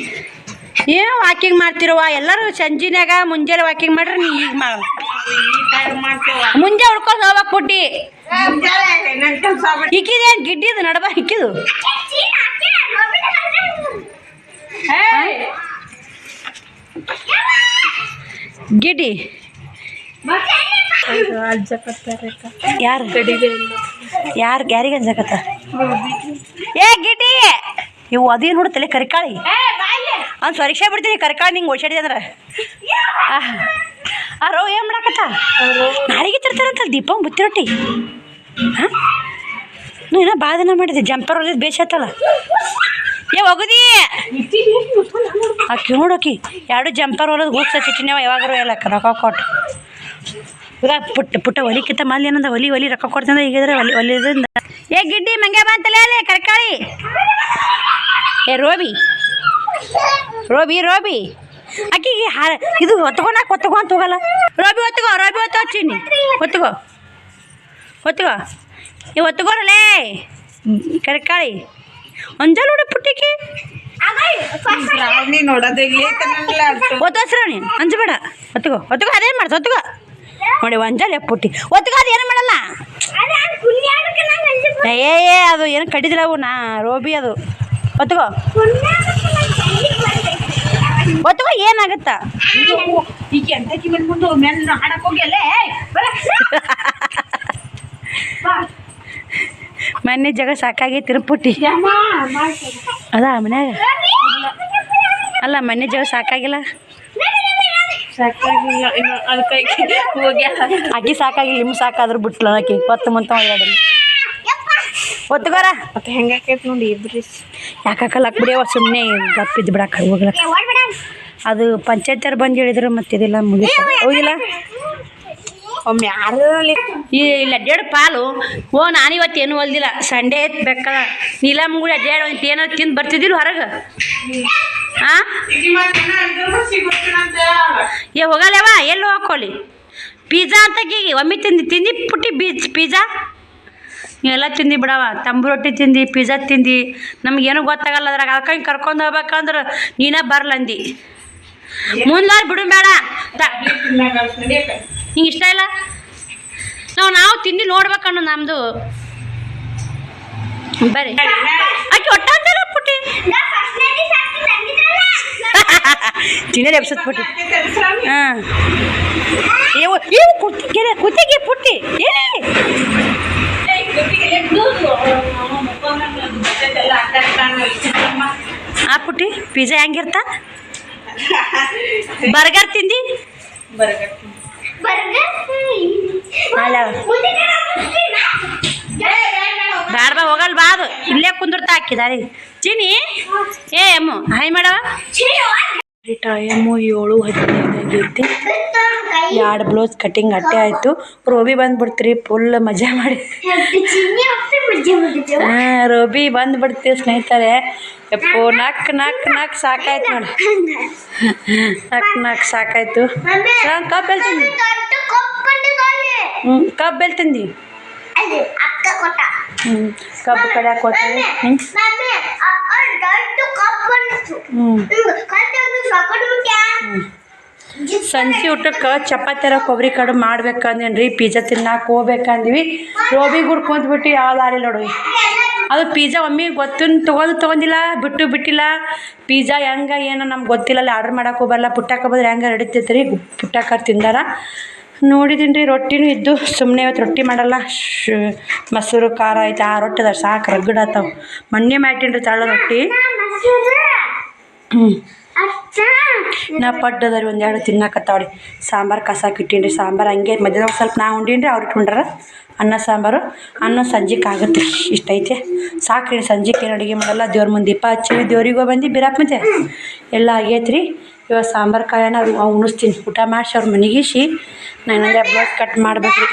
ಏನು ವಾಕಿಂಗ್ ಮಾಡ್ತಿರುವ ಎಲ್ಲರೂ ಸಂಜಿನಾಗ ಮುಂಜಾನೆ ವಾಕಿಂಗ್ ಮಾಡ್ರಿ. ನೀ ಈಗ ಮಾಡ ಮುಂಜೆ ಉಳ್ಕೊಂಡು ಹೋಗ್ಬೇಕು ಪುಟ್ಟಿ. ಇಕ್ಕಿದೇನು ಗಿಡ್ಡಿದು ನಡಬ ಇಕ್ಕಿದು ಗಿಡ್ಡಿ ಯಾರಿಗೆ ಅನ್ಸಕತ್ತ? ಏ ಗಿಡ್ಡಿ ಇವು ಅದೇ ನೋಡ್ತಲೆ ಕರಿಕಾಳಿ ಅವ್ನು ಸ್ವರೀಕ್ಷೆ ಬಿಡ್ತೀನಿ. ಕರಿಕಾಳಿ ನಿಂಗೆ ಓಡಾಡಿದೆ ಅಂದ್ರೆ ರೋ ಏನು ಮಾಡಾಕತ್ತ? ನಾಳೆಗೆ ತರ್ತಾರಂತಲ್ಲ ದೀಪ ಬುತ್ತಿ ರೊಟ್ಟಿ. ಹಾಂ ನೀನು ಭಾಳ ದಿನ ಮಾಡಿದೆ. ಜಂಪರ್ ಹೊಲಿದ್ ಬೇಸತ್ತಲ್ಲ. ಏ ಹೋಗುದಿ ಆಕಿ ನೋಡೋಕಿ 2 ಜಂಪರ್ ಹೊಲೋದು ಹೋಗ್ಸ ಚಿಟ್ಟಿನವ ಯಾವಾಗಾರು ಹೇಳಕ್ಕ ರೊಕ್ಕ ಕೊಟ್ಟು. ಈಗ ಪುಟ್ಟ ಹೊಲಿಕ್ಕಿಂತ ಮೊದ್ಲು ಏನಂದ ಹೊಲಿ ರೊಕ್ಕ ಕೊಡ್ತಂದ್ರೆ ಈಗಿದ್ರೆ ಹೊಲಿದ್ರಿಂದ. ಏ ಗಿಡ್ಡಿ ಮಂಗ್ಯ ಬಂತಲ್ಲ ಅಲ್ಲೇ ಕರಿಕಾಳಿ. ಏ ರೋಬಿ ಆಕಿಗೆ ಇದು ಹೊತ್ಕೊಂತ ಹೋಗಲ್ಲ. ರೋಬಿ ಹೊತ್ಕೋ ಚಿನ್ನಿ ಹೊತ್ಕೋ ಈ ಹೊತ್ಕೋರಲ್ಲೇ ಕರಿಕಾಳಿ ಒಂಜಲ್ ನೋಡಿ ಪುಟ್ಟಿಗೆ ಶ್ರಾವಣಿ ಅಂಜಬೇಡ. ಹೊತ್ಕೋ ಅದೇ ಮಾಡ್ತ ಹೊತ್ಕೋ ನೋಡಿ ಒಂಜಲ್ ಪುಟ್ಟಿ ಹೊತ್ಕೋ. ಅದು ಏನು ಮಾಡಲ್ಲ. ಏ ಅದು ಏನು ಕಡಿದಿಲ್ಲ ಅವು ರೋಬಿ ಅದು ಹೊತ್ಕೋ ಏನಾಗತ್ತ? ಮೊನ್ನೆ ಜಗ ಸಾಕಾಗೈತಿ ಪುಟ್ಟಿ ಅದ ಮನ್ಯಾಗ ಅಲ್ಲ ಮೊನ್ನೆ ಜಗ ಸಾಕಾಗಿಲ್ಲ ಸಾಕಾಗಿಲ್ಲ ಇನ್ನು ಅದಕ್ಕೆ ಹೋಗ್ಯಾರ ಆಕಿ ಸಾಕಾಗಿಲ್ಲ ನಿಮ್ಮ ಸಾಕಾದ್ರೂ ಬಿಟ್ಲ ಆಕಿ ಹೊತ್ತು ಮುಂತ ಓಡಾಡಲಿ ಒತ್ತುಗಾರ ಮತ್ತೆ ಹೆಂಗಾಕೈತೆ ನೋಡಿ ಇಬ್ರಿ ಯಾಕಲ್ಲಕ್ ಬಿಡಿಯವ ಸುಮ್ಮನೆ ಗಪ್ಪಿದ್ದು ಬಿಡಕ್ಕೆ ಹೋಗ್ಲಕ್ಕ ಅದು ಪಂಚಾಯತ್ಯರು ಬಂದು ಹೇಳಿದ್ರು ಮತ್ತೆ ಇದೆಲ್ಲ ಮುಗಿತ ಹೋಗಿಲ್ಲ ಒಮ್ಮೆ ಯಾರಲ್ಲಿ ಇಲ್ಲ ಅಡ್ಡಾಡು ಪಾಲು ನಾನು ಇವತ್ತು ಏನು ಹೊಲ್ದಿಲ್ಲ ಸಂಡೇ ಬೇಕಲ್ಲ ನೀಲಮ್ಮ ಕೂಡ ಅಡ್ಡಾಡು ಅಂತ ಏನಾದ್ರು ತಿಂದು ಬರ್ತಿದ್ದಿಲ್ಲ ಹೊರಗೆ ಹಾಂ ಹೋಗಲ್ಲವ ಎಲ್ಲಿ ಹಾಕೊಳ್ಳಿ ಪಿಜ್ಜಾ ಅಂತ ಒಮ್ಮೆ ತಿಂದು ಪುಟ್ಟಿ ಪಿಜ್ಜಾ ಎಲ್ಲ ತಿಂದು ಬಿಡವ ತಂಬು ರೊಟ್ಟಿ ತಿಂದು ಪಿಜ್ಜಾ ತಿಂದು ನಮಗೇನು ಗೊತ್ತಾಗಲ್ಲ ಅದ್ರಾಗ ಅದಕ್ಕೆ ಕರ್ಕೊಂಡು ಹೋಗ್ಬೇಕಂದ್ರೆ ನೀನೇ ಬರ್ಲಂದು ಮುಂದಾರು ಬಿಡು ಬೇಡ ಹಿಂಗೆ ಇಷ್ಟ ಇಲ್ಲ ನಾವು ತಿಂದು ನೋಡ್ಬೇಕಣ್ಣು ನಮ್ಮದು ಬರ್ರಿ ಆಕೆ ಒಟ್ಟ ಅಂತಲ್ಲ ಪುಟ್ಟಿ ತಿನ್ನೋದು ಎಬ್ಸತ್ ಪುಟ್ಟಿ ಹಾಂ ಕುತ್ತಿಗೆ ಪುಟ್ಟಿ ಏನೇ ಆ ಪುಟ್ಟಿ ಪಿಜ್ಜಾ ಹೆಂಗಿರ್ತ ಬರ್ಗರ್ ತಿಂದು ಅಲ್ಲ ಬ್ಯಾಡ ಬಾ ಹೋಗಲ್ ಬಾ ಅದು ಇಲ್ಲೇ ಕುಂದಿರ್ತಾ ಹಾಕಿದಾರಿ ಚೀನಿ ಏ ಅಮ್ಮ ಹಾಯ್ ಮಾಡವ ಟೈಮು 7:15 ಆಗೈತಿ 2 ಬ್ಲೌಸ್ ಕಟಿಂಗ್ ಅಟ್ಟೆ ಆಯಿತು ರೋಬಿ ಬಂದುಬಿಡ್ತೀರಿ ಫುಲ್ ಮಜಾ ಮಾಡಿ ಹಾಂ ರೋಬಿ ಬಂದುಬಿಡ್ತೀವಿ ಸ್ನೇಹಿತರೆ ಎಪ್ಪೋ ನಾಲ್ಕು ಸಾಕಾಯ್ತು ನೋಡಿ ನಾಲ್ಕು ಸಾಕಾಯ್ತು ಕಬ್ಬು ಎಲ್ಲಿ ತಿಂದಿ ಕಬ್ಬು ಎಲ್ಲಿ ತಿಂದಿ ಕಬ್ಬು ಕಡಿಯಾಕೆ ಹೋಗ್ತೀವಿ ಸಂಜೆ ಊಟಕ್ಕೆ ಚಪಾತಿರ ಕೊಬ್ಬರಿ ಕಡುಬು ಮಾಡ್ಬೇಕಂದೇನ್ರಿ ಪಿಜ್ಜಾ ತಿನ್ನಕ್ಕೆ ಹೋಗ್ಬೇಕಂದ್ವಿ ರೋಬಿ ಗುಡ್ ಕುಂತ್ಬಿಟ್ಟು ಯಾವ ದಾರಿ ನೋಡು ಅದು ಪಿಜ್ಜಾ ಒಮ್ಮೆ ತೊಗೊಂಡಿಲ್ಲ ಬಿಟ್ಟಿಲ್ಲ ಪಿಜ್ಜಾ ಹೆಂಗೆ ಏನೋ ನಮ್ಗೆ ಗೊತ್ತಿಲ್ಲ ಅಲ್ಲಿ ಆರ್ಡ್ರ್ ಮಾಡಕ್ಕೆ ಹೋಗಲ್ಲ ಪುಟ್ಟಕ್ಕೆ ಬಂದ್ರೆ ಹೆಂಗೆ ನಡೀತೈತೆ ರೀ ಪುಟ್ಟಕ್ಕೆ ತಿಂದಾರ ನೋಡಿದ್ದೀನಿ ರೀ ರೊಟ್ಟಿನೂ ಇದ್ದು ಸುಮ್ಮನೆ ಇವತ್ತು ರೊಟ್ಟಿ ಮಾಡಲ್ಲ ಮೊಸರು ಖಾರ ಐತೆ ಆ ರೊಟ್ಟಿ ಅದ ಸಾಕು ರಗಡಾತಾವ ಮೊನ್ನೆ ಮಾಡ್ತೀನಿ ರೀ ತಳ್ಳ ರೊಟ್ಟಿ ನಾ ಪಡ್ಡದ ರೀ ಒಂದೆರಡು ತಿನ್ನಕತ್ತಾವ್ರಿ ಸಾಂಬಾರು ಕಸಾಕ್ ಇಟ್ಟೀನಿ ರೀ ಸಾಂಬಾರು ಹಂಗೆ ಮಧ್ಯಾಹ್ನ ಸ್ವಲ್ಪ ನಾ ಉಂಡೀನಿ ರೀ ಅವ್ರು ಇಟ್ಕೊಂಡ್ರ ಅನ್ನ ಸಾಂಬಾರು ಅನ್ನ ಸಂಜೆಗೆ ಆಗುತ್ತೆ ರೀ ಇಷ್ಟೈತೆ ಸಾಕ್ರಿ ಸಂಜೆಗೆ ಏನು ಅಡುಗೆ ಮಾಡಲ್ಲ ದೇವ್ರ ಮುಂದೆ ದೀಪ ಹಚ್ಚಿ ದೇವ್ರಿಗೂ ಬಂದು ಬಿರಾಕ್ ಮತ್ತೆ ಎಲ್ಲ ಆಗೈತೆ ರೀ ಇವಾಗ ಸಾಂಬಾರು ಕಾಯೋಣ ಅವ್ರು ಉಣಿಸ್ತೀನಿ ಊಟ ಮಾಡಿಸಿ ಅವ್ರ ಮನೆಗೀಸಿ ನಾನು ಬ್ಲೌಸ್ ಕಟ್ ಮಾಡ್ಬೇಕು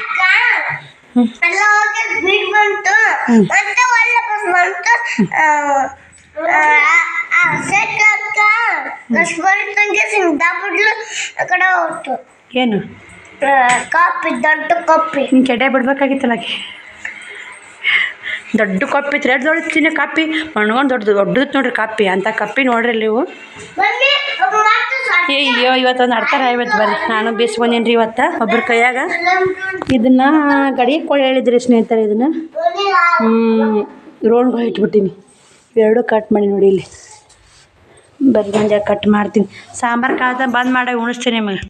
ಏನು ಕಾಪಿ ದೊಡ್ಡ ಕಾಪಿ ಹಿಂಗೆ ಕೆಡೆ ಬಿಡ್ಬೇಕಾಗಿತ್ತಲ್ಲ ಆಕೆ ದೊಡ್ಡ ಕಪ್ಪಿ ಇತ್ತು ರೇಟ್ ದೊಡ್ಡ ಕಾಪಿ ಮಣ್ಗೊಂಡು ದೊಡ್ಡದು ನೋಡ್ರಿ ಕಾಪಿ ಅಂತ ಕಪ್ಪಿ ನೋಡ್ರಿ ನೀವು ಅಯ್ಯೋ ಇವತ್ತೊಂದು ಅಡ್ತಾರ ಇವತ್ತು ಬರ್ರಿ ನಾನು ಬೇಯಿಸ್ಕೊಂಡೇನಿ ರೀ ಇವತ್ತು ಒಬ್ಬರ ಕೈಯಾಗ ಇದನ್ನು ಗಡಿಗೆ ಕೊಳ್ಳಿ ಹೇಳಿದ್ರಿ ಸ್ನೇಹಿತರೆ ಇದನ್ನು ರೋಡ್ಗಳು ಇಟ್ಬಿಟ್ಟಿನಿ ಎರಡು ಕಟ್ ಮಾಡಿ ನೋಡಿ ಇಲ್ಲಿ ಬರ್ರಿ ಮಂಜ ಕಟ್ ಮಾಡ್ತೀನಿ ಸಾಂಬಾರು ಕಾದ ಬಂದ್ ಮಾಡಿ ಉಣಿಸ್ತೀನಿ ನಿಮಗೆ